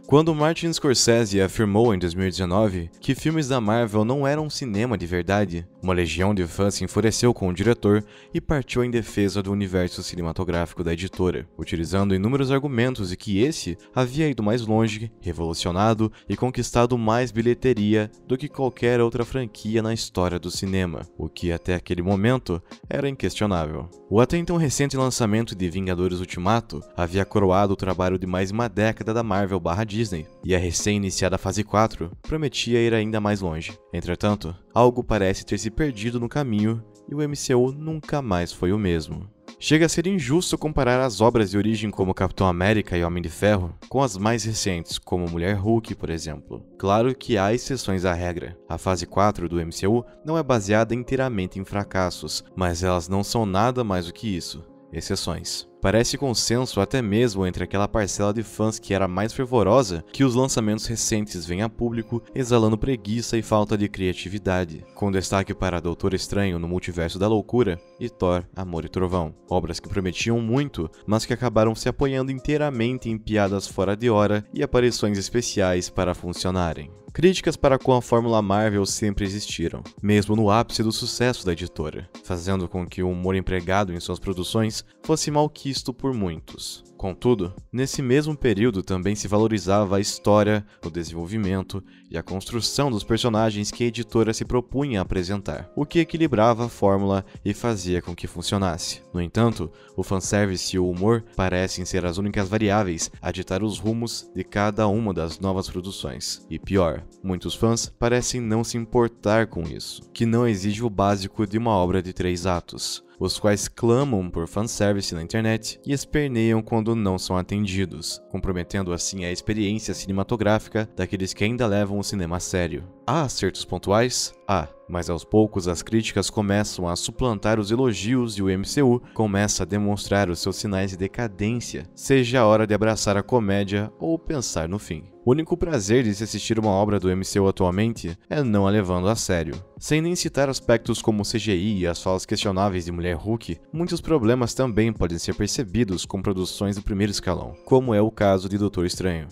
Quando Martin Scorsese afirmou em 2019 que filmes da Marvel não eram cinema de verdade, uma legião de fãs se enfureceu com o diretor e partiu em defesa do universo cinematográfico da editora, utilizando inúmeros argumentos de que esse havia ido mais longe, revolucionado e conquistado mais bilheteria do que qualquer outra franquia na história do cinema, o que até aquele momento era inquestionável. O até então recente lançamento de Vingadores Ultimato havia coroado o trabalho de mais uma década da Marvel/Disney, e a recém-iniciada fase 4 prometia ir ainda mais longe. Entretanto, algo parece ter se perdido no caminho e o MCU nunca mais foi o mesmo. Chega a ser injusto comparar as obras de origem como Capitão América e Homem de Ferro com as mais recentes, como Mulher Hulk, por exemplo. Claro que há exceções à regra. A fase 4 do MCU não é baseada inteiramente em fracassos, mas elas não são nada mais do que isso, exceções. Parece consenso até mesmo entre aquela parcela de fãs que era mais fervorosa que os lançamentos recentes vêm a público exalando preguiça e falta de criatividade, com destaque para Doutor Estranho no Multiverso da Loucura e Thor, Amor e Trovão, obras que prometiam muito, mas que acabaram se apoiando inteiramente em piadas fora de hora e aparições especiais para funcionarem. Críticas para com a fórmula Marvel sempre existiram, mesmo no ápice do sucesso da editora, fazendo com que o humor empregado em suas produções fosse malquisto por muitos. Contudo, nesse mesmo período também se valorizava a história, o desenvolvimento e a construção dos personagens que a editora se propunha a apresentar, o que equilibrava a fórmula e fazia com que funcionasse. No entanto, o fanservice e o humor parecem ser as únicas variáveis a ditar os rumos de cada uma das novas produções. E pior, muitos fãs parecem não se importar com isso, que não exige o básico de uma obra de 3 atos. Os quais clamam por fanservice na internet e esperneiam quando não são atendidos, comprometendo assim a experiência cinematográfica daqueles que ainda levam o cinema a sério. Há acertos pontuais? Há, mas aos poucos as críticas começam a suplantar os elogios e o MCU começa a demonstrar os seus sinais de decadência, seja a hora de abraçar a comédia ou pensar no fim. O único prazer de se assistir uma obra do MCU atualmente é não a levando a sério. Sem nem citar aspectos como o CGI e as falas questionáveis de Mulher Hulk, muitos problemas também podem ser percebidos com produções do primeiro escalão, como é o caso de Doutor Estranho.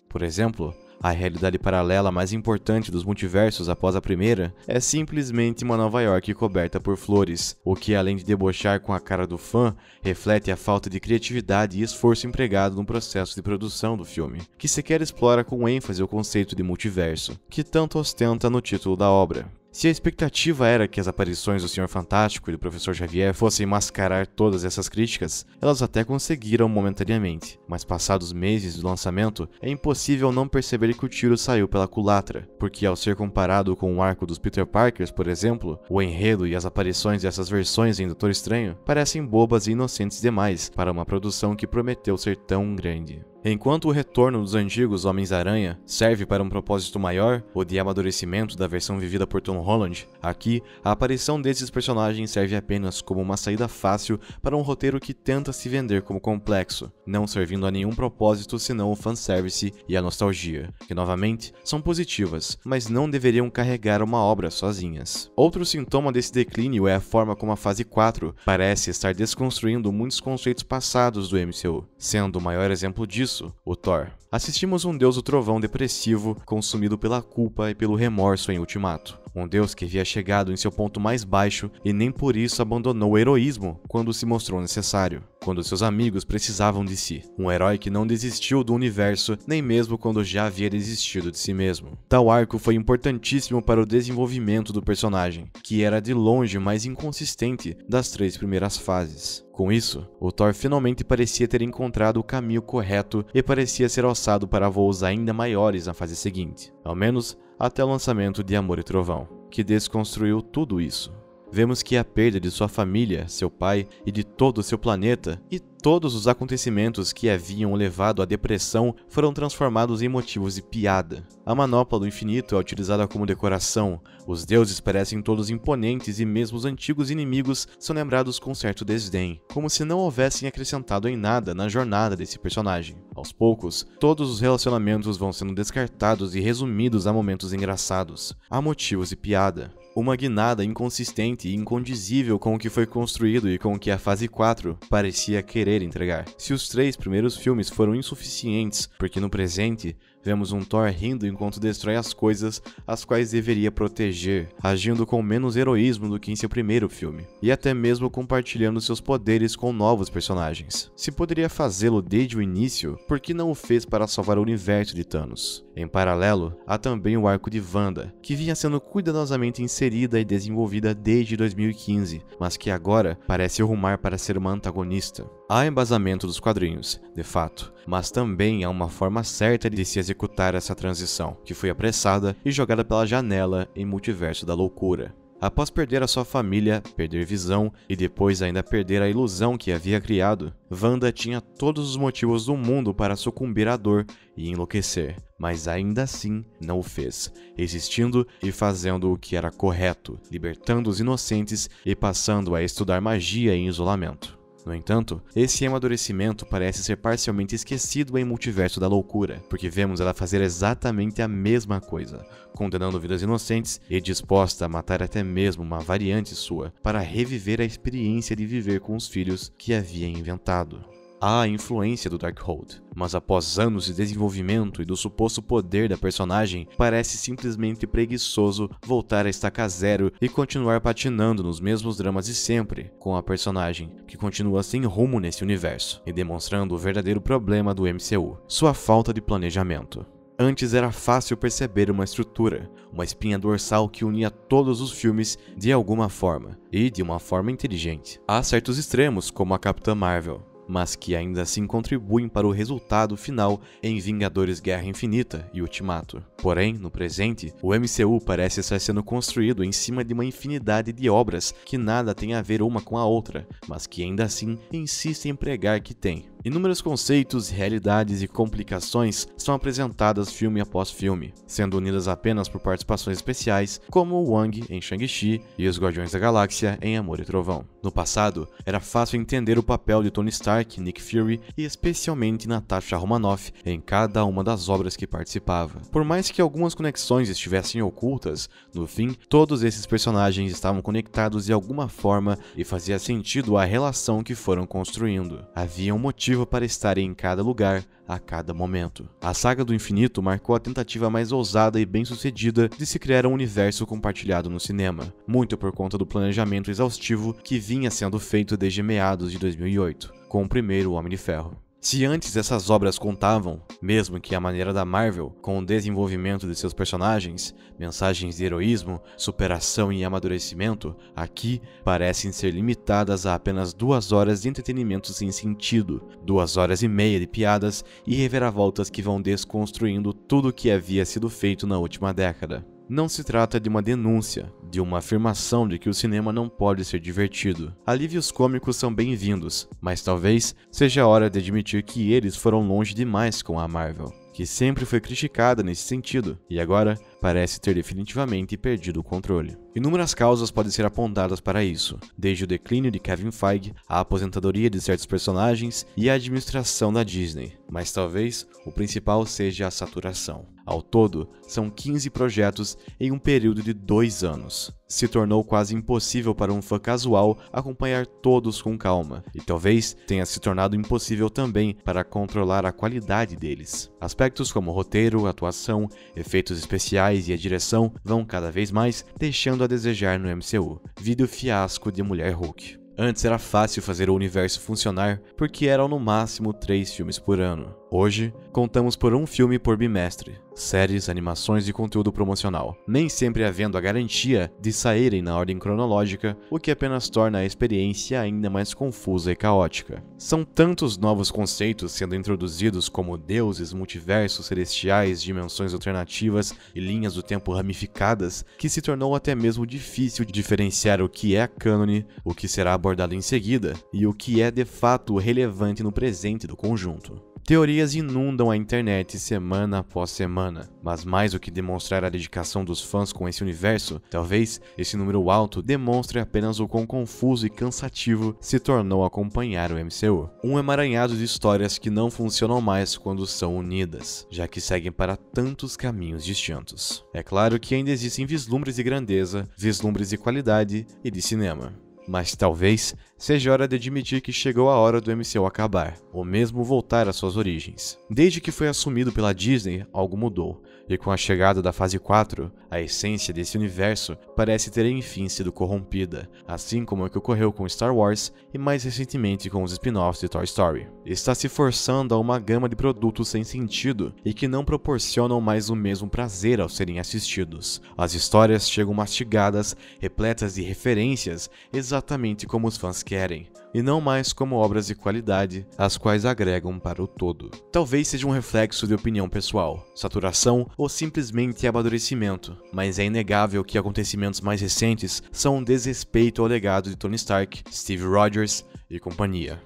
Por exemplo, a realidade paralela mais importante dos multiversos após a primeira é simplesmente uma Nova York coberta por flores, o que além de debochar com a cara do fã, reflete a falta de criatividade e esforço empregado no processo de produção do filme, que sequer explora com ênfase o conceito de multiverso, que tanto ostenta no título da obra. Se a expectativa era que as aparições do Senhor Fantástico e do Professor Xavier fossem mascarar todas essas críticas, elas até conseguiram momentaneamente, mas passados meses do lançamento, é impossível não perceber que o tiro saiu pela culatra, porque ao ser comparado com o arco dos Peter Parkers, por exemplo, o enredo e as aparições dessas versões em Doutor Estranho parecem bobas e inocentes demais para uma produção que prometeu ser tão grande. Enquanto o retorno dos antigos Homens-Aranha serve para um propósito maior, o de amadurecimento da versão vivida por Tom Holland, aqui a aparição desses personagens serve apenas como uma saída fácil para um roteiro que tenta se vender como complexo, não servindo a nenhum propósito senão o fanservice e a nostalgia, que novamente são positivas, mas não deveriam carregar uma obra sozinhas. Outro sintoma desse declínio é a forma como a fase 4 parece estar desconstruindo muitos conceitos passados do MCU, sendo o maior exemplo disso o Thor. Assistimos um deus do trovão depressivo, consumido pela culpa e pelo remorso em Ultimato. Um deus que havia chegado em seu ponto mais baixo e nem por isso abandonou o heroísmo quando se mostrou necessário, quando seus amigos precisavam de si. Um herói que não desistiu do universo, nem mesmo quando já havia desistido de si mesmo. Tal arco foi importantíssimo para o desenvolvimento do personagem, que era de longe o mais inconsistente das 3 primeiras fases. Com isso, o Thor finalmente parecia ter encontrado o caminho correto e parecia ser alçado para voos ainda maiores na fase seguinte, ao menos até o lançamento de Amor e Trovão, que desconstruiu tudo isso. Vemos que a perda de sua família, seu pai e de todo o seu planeta e todos os acontecimentos que haviam o levado à depressão foram transformados em motivos de piada. A manopla do infinito é utilizada como decoração, os deuses parecem todos imponentes e mesmo os antigos inimigos são lembrados com certo desdém, como se não houvessem acrescentado em nada na jornada desse personagem. Aos poucos, todos os relacionamentos vão sendo descartados e resumidos a momentos engraçados, a motivos de piada. Uma guinada inconsistente e incondizível com o que foi construído e com o que a fase 4 parecia querer entregar. Se os 3 primeiros filmes foram insuficientes, porque no presente vemos um Thor rindo enquanto destrói as coisas as quais deveria proteger, agindo com menos heroísmo do que em seu primeiro filme, e até mesmo compartilhando seus poderes com novos personagens. Se poderia fazê-lo desde o início, por que não o fez para salvar o universo de Thanos? Em paralelo, há também o arco de Wanda, que vinha sendo cuidadosamente inserida e desenvolvida desde 2015, mas que agora parece rumar para ser uma antagonista. Há embasamento dos quadrinhos, de fato, mas também há uma forma certa de se executar essa transição, que foi apressada e jogada pela janela em Multiverso da Loucura. Após perder a sua família, perder Visão e depois ainda perder a ilusão que havia criado, Wanda tinha todos os motivos do mundo para sucumbir à dor e enlouquecer, mas ainda assim não o fez, existindo e fazendo o que era correto, libertando os inocentes e passando a estudar magia em isolamento. No entanto, esse amadurecimento parece ser parcialmente esquecido em Multiverso da Loucura, porque vemos ela fazer exatamente a mesma coisa, condenando vidas inocentes e disposta a matar até mesmo uma variante sua para reviver a experiência de viver com os filhos que havia inventado. Há a influência do Darkhold, mas após anos de desenvolvimento e do suposto poder da personagem, parece simplesmente preguiçoso voltar a estaca zero e continuar patinando nos mesmos dramas de sempre, com a personagem, que continua sem rumo nesse universo, e demonstrando o verdadeiro problema do MCU, sua falta de planejamento. Antes era fácil perceber uma estrutura, uma espinha dorsal que unia todos os filmes de alguma forma, e de uma forma inteligente. Há certos extremos, como a Capitã Marvel, mas que ainda assim contribuem para o resultado final em Vingadores Guerra Infinita e Ultimato. Porém, no presente, o MCU parece estar sendo construído em cima de uma infinidade de obras que nada tem a ver uma com a outra, mas que ainda assim insistem em pregar que tem. Inúmeros conceitos, realidades e complicações são apresentadas filme após filme, sendo unidas apenas por participações especiais, como o Wong em Shang-Chi e os Guardiões da Galáxia em Amor e Trovão. No passado, era fácil entender o papel de Tony Stark, Nick Fury e especialmente Natasha Romanoff em cada uma das obras que participava. Por mais que algumas conexões estivessem ocultas, no fim, todos esses personagens estavam conectados de alguma forma e fazia sentido a relação que foram construindo. Havia um motivo para estarem em cada lugar, a cada momento. A saga do infinito marcou a tentativa mais ousada e bem-sucedida de se criar um universo compartilhado no cinema, muito por conta do planejamento exaustivo que vinha sendo feito desde meados de 2008, com o primeiro Homem de Ferro. Se antes essas obras contavam, mesmo que à maneira da Marvel, com o desenvolvimento de seus personagens, mensagens de heroísmo, superação e amadurecimento, aqui parecem ser limitadas a apenas 2 horas de entretenimento sem sentido, 2 horas e meia de piadas e reviravoltas que vão desconstruindo tudo o que havia sido feito na última década. Não se trata de uma denúncia, de uma afirmação de que o cinema não pode ser divertido. Alívios cômicos são bem-vindos, mas talvez seja a hora de admitir que eles foram longe demais com a Marvel, que sempre foi criticada nesse sentido, e agora parece ter definitivamente perdido o controle. Inúmeras causas podem ser apontadas para isso, desde o declínio de Kevin Feige, a aposentadoria de certos personagens e a administração da Disney, mas talvez o principal seja a saturação. Ao todo, são 15 projetos em um período de 2 anos. Se tornou quase impossível para um fã casual acompanhar todos com calma, e talvez tenha se tornado impossível também para controlar a qualidade deles. Aspectos como roteiro, atuação, efeitos especiais e a direção vão cada vez mais deixando a desejar no MCU. Vide o fiasco de Mulher Hulk. Antes era fácil fazer o universo funcionar porque eram no máximo 3 filmes por ano. Hoje, contamos por um filme por bimestre, séries, animações e conteúdo promocional, nem sempre havendo a garantia de saírem na ordem cronológica, o que apenas torna a experiência ainda mais confusa e caótica. São tantos novos conceitos sendo introduzidos como deuses, multiversos celestiais, dimensões alternativas e linhas do tempo ramificadas, que se tornou até mesmo difícil de diferenciar o que é cânone, o que será abordado em seguida e o que é de fato relevante no presente do conjunto. Teorias inundam a internet semana após semana, mas mais do que demonstrar a dedicação dos fãs com esse universo, talvez esse número alto demonstre apenas o quão confuso e cansativo se tornou acompanhar o MCU. Um emaranhado de histórias que não funcionam mais quando são unidas, já que seguem para tantos caminhos distintos. É claro que ainda existem vislumbres de grandeza, vislumbres de qualidade e de cinema. Mas talvez seja hora de admitir que chegou a hora do MCU acabar, ou mesmo voltar às suas origens. Desde que foi assumido pela Disney, algo mudou, e com a chegada da fase 4, a essência desse universo parece ter enfim sido corrompida, assim como o que ocorreu com Star Wars e mais recentemente com os spin-offs de Toy Story. Está se forçando a uma gama de produtos sem sentido e que não proporcionam mais o mesmo prazer ao serem assistidos. As histórias chegam mastigadas, repletas de referências, exatamente como os fãs querem, e não mais como obras de qualidade, as quais agregam para o todo. Talvez seja um reflexo de opinião pessoal, saturação ou simplesmente amadurecimento, mas é inegável que acontecimentos mais recentes são um desrespeito ao legado de Tony Stark, Steve Rogers e companhia.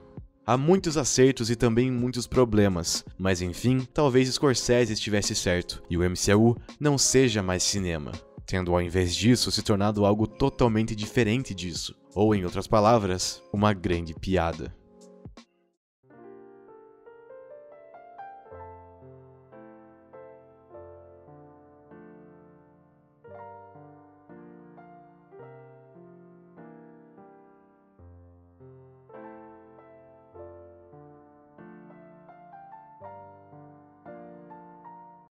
Há muitos acertos e também muitos problemas, mas enfim, talvez Scorsese estivesse certo, e o MCU não seja mais cinema, tendo ao invés disso se tornado algo totalmente diferente disso, ou em outras palavras, uma grande piada.